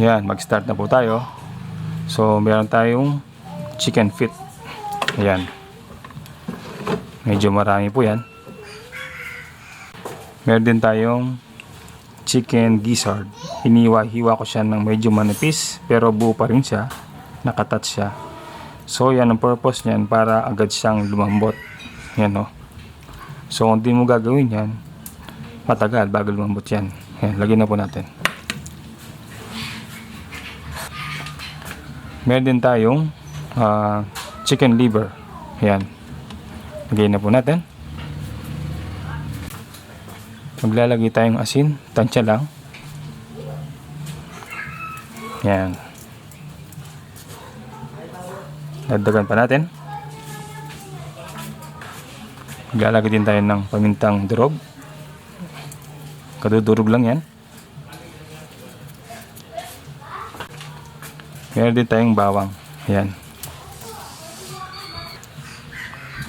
Yan, mag-start na po tayo. So, meron tayong chicken feet. Ayan. Medyo marami po yan. Meron din tayong chicken gizzard. Hiniwa-hiwa ko siya ng medyo manipis, pero buo pa rin siya. Nakatat siya. So, yan ang purpose niyan, para agad siyang lumambot. Yan, no. So, kung di mo gagawin yan, matagal bago lumambot yan. Yan, lagyan na po natin. Meron din tayong chicken liver. Ayan. Lagay na po natin. Maglalagay tayong asin. Tansya lang. Ayan. Dagdagan pa natin. Maglalagay din tayo ng pamintang durog. Kadudurog lang yan. Meron din tayong bawang. Ayan.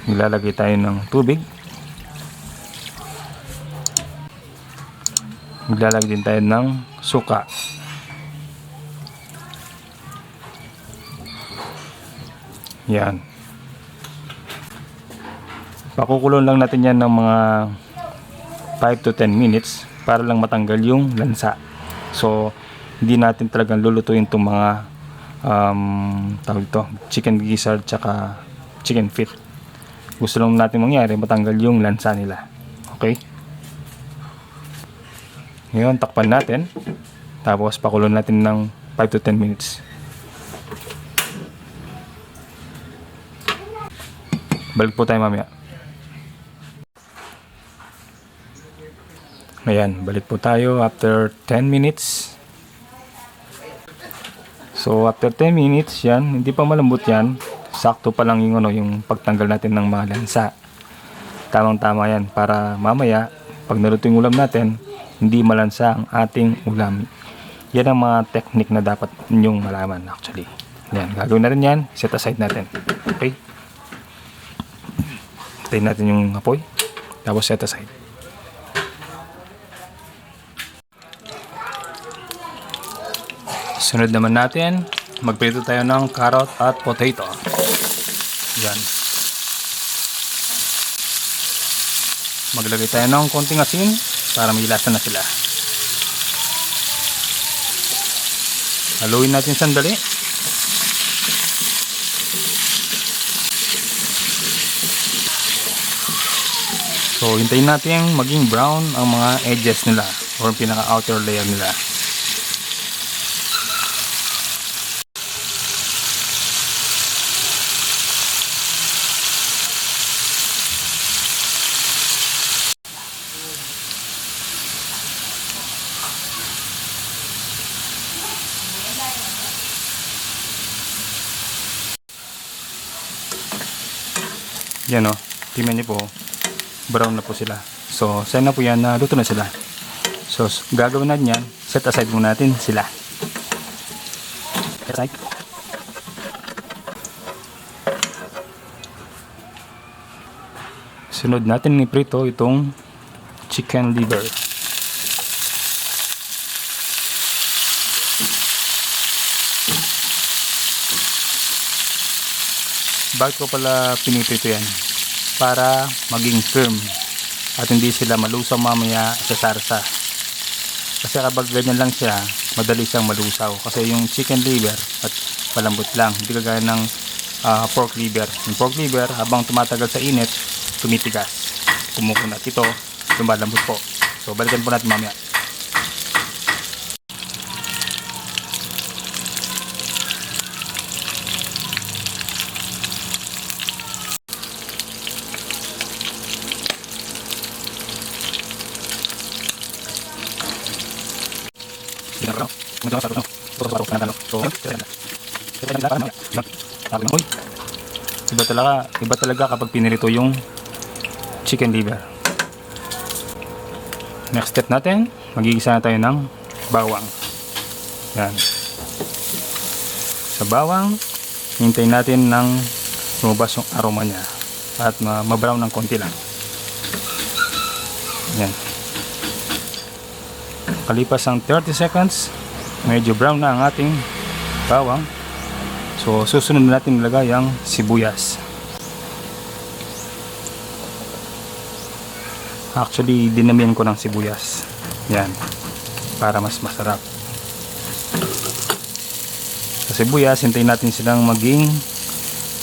Maglalagay tayo ng tubig. Maglalagay din tayo ng suka. Ayan. Pakukulong lang natin yan ng mga 5 to 10 minutes para lang matanggal yung lansa. So, hindi natin talagang lulutuin itong mga tawag ito, chicken gizzard tsaka chicken feet. Gusto lang natin mangyari, matanggal yung lansa nila. Okay? Ngayon, takpan natin. Tapos, pakulong natin ng 5 to 10 minutes. Balik po tayo mamaya. Ayan, balik po tayo after 10 minutes. So, after 10 minutes, yan, hindi pa malambot yan. Sakto pa lang yung, yung pagtanggal natin ng mga lansa. Tamang-tama yan para mamaya, pag naluto yung ulam natin, hindi malansa ang ating ulam. Yan ang mga technique na dapat ninyong malaman actually. Yan, gagawin natin yan, set aside natin. Okay? Tayin natin yung apoy, tapos set aside. Sunod naman natin, magprito tayo ng carrot at potato. Yan. Maglagay tayo ng konting asin para may lasa na sila. Haluin natin sandali. So, hintayin natin maging brown ang mga edges nila or pinaka outer layer nila. Yan o, tingnan niyo po, brown na po sila. So, sign na po yan na luto na sila. So, gagawin natin yan, set aside muna natin sila. Set aside. Sunod natin ni prito itong chicken liver. Bakit ko pala piniprito yan? Para maging firm at hindi sila malusaw mamaya sa sarsa. Kasi kapag ganyan lang siya, madali siyang malusaw. Kasi yung chicken liver at malambot lang, hindi kagaya ng pork liver. Yung pork liver, habang tumatagal sa init, tumitigas, kumukunat. Ito, lumalambot po. So balikan po natin mamaya. Iba talaga kapag pinirito yung chicken liver. Next step natin, magigisa na tayo ng bawang. Yan. Sa bawang, hintayin natin ng lumabas yung aroma niya at ma-brown ng konti lang. Yan. Kalipas ang 30 seconds, medyo brown na ang ating bawang. So susunod natin ilagay ang sibuyas. Actually dinamihan ko ng sibuyas. Yan, para mas masarap. Sa sibuyas, hintayin natin silang maging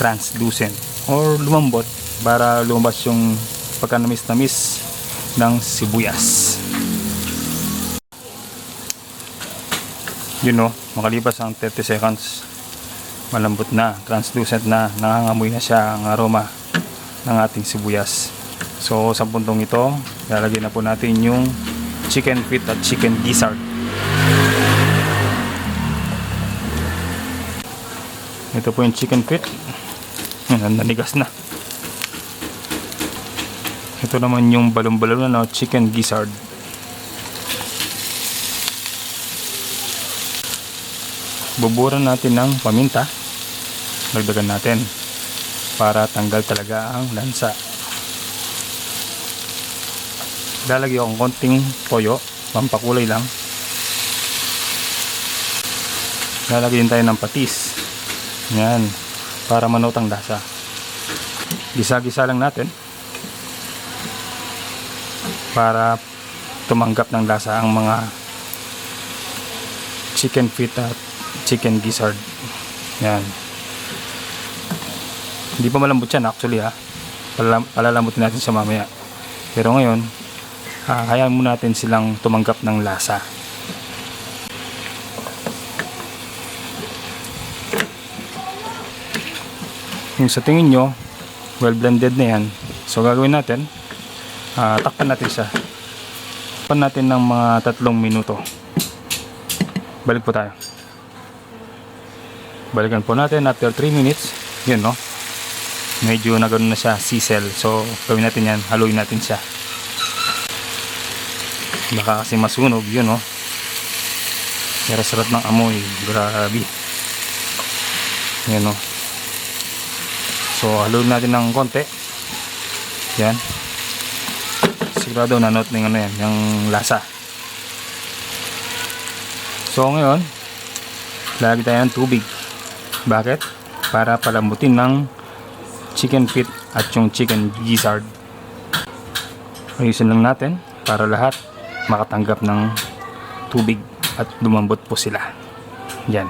translucent or lumambot para lumabas yung pagkanamis-namis ng sibuyas. Yun o, makalipas ang 30 seconds, malambot na, translucent na, nangangamoy na siya ang aroma ng ating sibuyas. So sa puntong ito, lalagyan na po natin yung chicken feet at chicken gizzard. Ito po yung chicken feet. Nanigas na. Ito naman yung balon-balon na chicken gizzard. Buburan natin ng paminta. Dagdagan natin para tanggal talaga ang lansa. Lalagyan akong konting toyo, pampakulay lang. Lalagyan tayo ng patis. Yan, para manutang lasa. Gisa-gisa lang natin para tumanggap ng lasa ang mga chicken feet at chicken gizzard. Yan. Hindi pa malambot yan actually ha. Palalambutin natin siya mamaya. Pero ngayon, hayaan muna natin silang tumanggap ng lasa. Yung sa tingin nyo well blended na yan, so gagawin natin, takpan natin siya. Takpan natin ng mga 3 minuto. Balik po tayo. Balikan po natin after 3 minutes. Yun no, medyo nagano na siya, sisel. So gawin natin yan, haluin natin siya, baka kasi masunog. Yun no, pero sarap ng amoy, grabe. Yun no. So haluin natin ng konti. Yan. Sigurado nanot ng ano yan, yung lasa. So ngayon, lagyan tayo ng tubig. Bakit? Para palambutin ng chicken feet at yung chicken gizzard. Ayusin lang natin para lahat makatanggap ng tubig at lumambot po sila. Yan.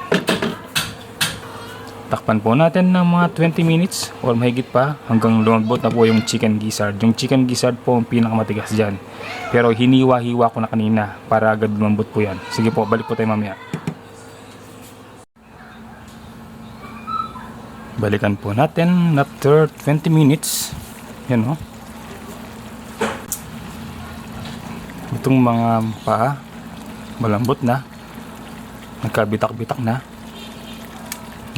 Takpan po natin ng mga 20 minutes or mahigit pa hanggang lumambot na po yung chicken gizzard. Yung chicken gizzard po ang pinakamatigas dyan. Pero hiniwa-hiwa ko na kanina para agad lumambot po yan. Sige po, balik po tayo mamaya. Balikan po natin after 20 minutes. Yan o. Itong mga paa malambot na. Nagkabitak-bitak na.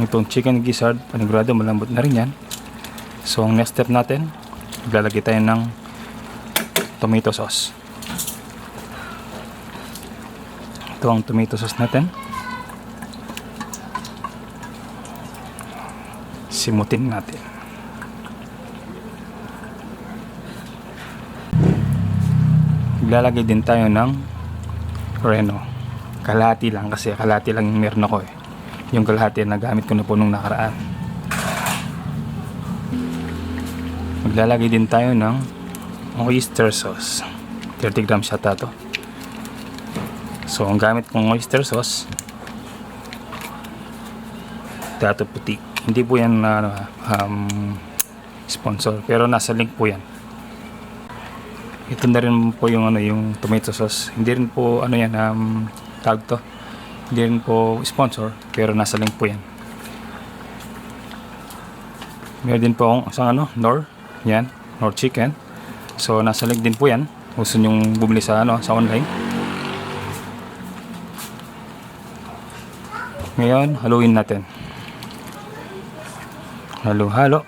Itong chicken gizzard, panigurado malambot na rin yan. So ang next step natin, maglalagay tayo ng tomato sauce. Ito ang tomato sauce natin. Simutin natin. Maglalagay din tayo ng oreno. Kalahati lang kasi kalahati lang yung meron ako eh. Yung kalahati na gamit ko na po nung nakaraan. Maglalagay din tayo ng oyster sauce. 30 grams yata to. So ang gamit kong oyster sauce, dato puti. Hindi po yan sponsor, pero nasa link po yan. Ito na rin po yung yung tomato sauce. Hindi rin po yan tag to. Hindi rin po sponsor, pero nasa link po yan. Meron din po akong isang Knorr. Yan, Knorr chicken. So nasa link din po yan. Gusto nyong bumili sa sa online. Ngayon, haluin natin. Halo-halo.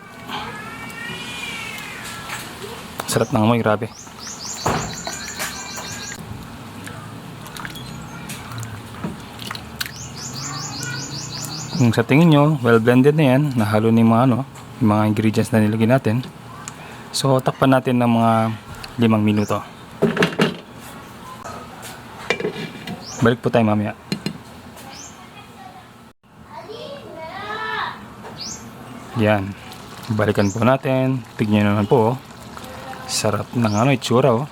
Sarap ng amoy, grabe. Kung sa tingin nyo, well blended na yan, nahalo na yung mga, yung mga ingredients na nilagay natin. So takpan natin ng mga 5 minuto. Balik po tayo mamaya. Yan. Balikan po natin. Tignan naman po. Sarap ng itsura oh.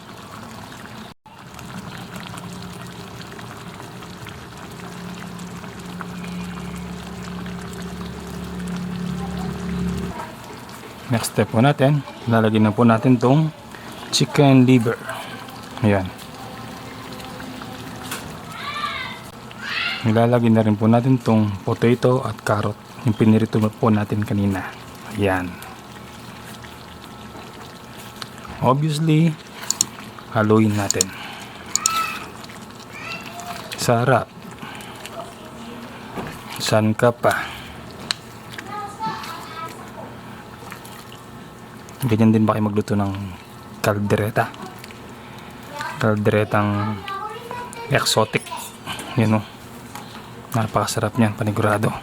Next step po natin, lalagyan na po natin tong chicken liver. Ayan. Ilalagyan na rin po natin tong potato at carrot, yung pinirito po natin kanina. Ayan. Obviously, haluin natin. Sarap. San ka pa? Ganyan din ba kayo magluto ng kaldereta? Kalderetang exotic. Yan o. Napakasarap niyan, panigurado.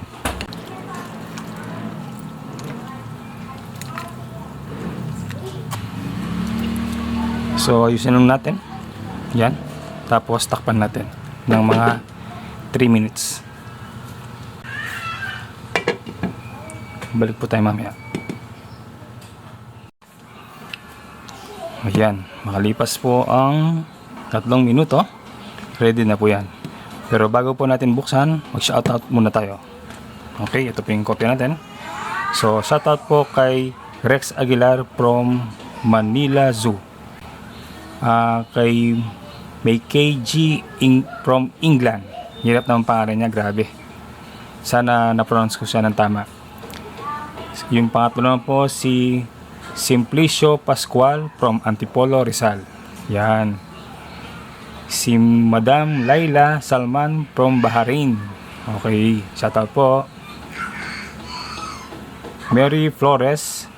So, ayusin lang natin. Yan. Tapos, takpan natin ng mga 3 minutes. Balik po tayo mamaya. Ayan, makalipas po ang 3 minuto, ready na po yan. Pero bago po natin buksan, mag-shoutout muna tayo. Okay, ito po yung kopya natin. So, shoutout po kay Rex Aguilar from Manila Zoo. Kay may KG from England. Hirap naman pangalan niya, grabe. Sana na-pronounce ko siya ng tama. Yung pangatlo naman po si Simplicio Pascual from Antipolo, Rizal. Yan. Si Madam Laila Salman from Bahrain. Okay, shoutout po. Mary Flores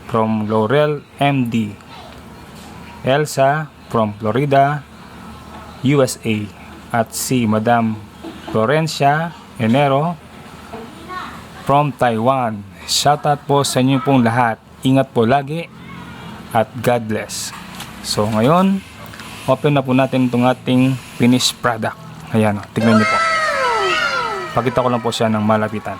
from Laurel, MD. Elsa from Florida, USA. At si Madam Florencia Enero from Taiwan. Shoutout po sa inyo pong lahat. Ingat po lagi at God bless. So ngayon, open na po natin itong ating finished product. Ayan, tignan niyo po. Pakita ko lang po siya ng malapitan.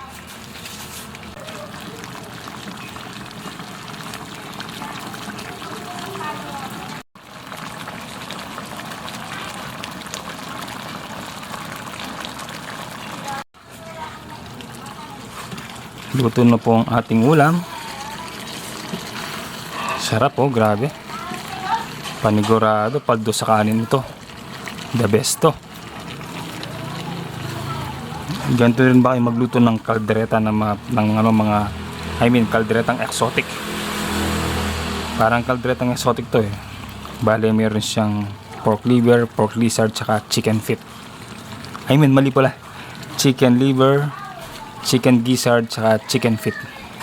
Luto na po ang ating ulam. Sarap oh, grabe. Panigurado, paldo sa kanin ito. The best to. Ganito rin ba kayo magluto ng kaldereta ng mga kalderetang exotic. Parang kalderetang exotic to eh. Bale, meron siyang pork liver, pork lizard, tsaka chicken feet. Mali pala. Chicken liver, chicken gizzard, tsaka chicken feet.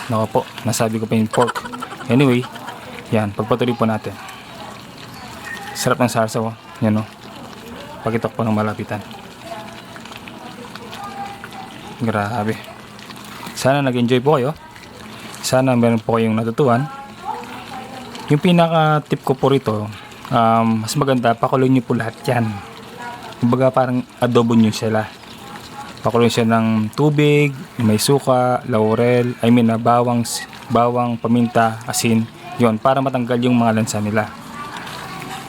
Nako po, nasabi ko pa yung pork. Anyway, yan, pagpatuloy po natin. Sarap ng sarsa oh. Yan oh. Pakita ko po ng malapitan. Grabe. Sana nag-enjoy po kayo. Sana meron po kayong natutuhan. Yung pinaka tip ko po rito, mas maganda, pakuloy nyo po lahat yan. Kumbaga parang adobo nyo sila. Pakuloy siya ng tubig, may suka, laurel, bawang, paminta, asin. Yon, para matanggal yung mga lansa nila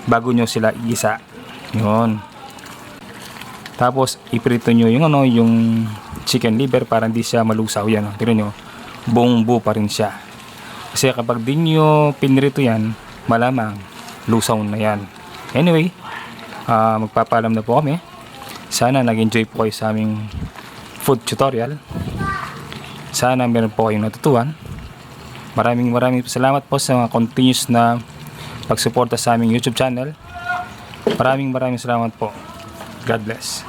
bago nyo sila igisa. Yon. Tapos iprito nyo yung chicken liver para hindi siya malusaw. Yan, tignan nyo, buong buo pa rin siya. Kasi kapag di nyo pinrito yan, malamang lusaw na yan. Anyway, magpapaalam na po kami. Sana nag-enjoy po kayo sa aming food tutorial. Sana meron po kayong natutuhan. Maraming salamat po sa mga continuous na pagsuporta sa aming YouTube channel. Maraming salamat po. God bless.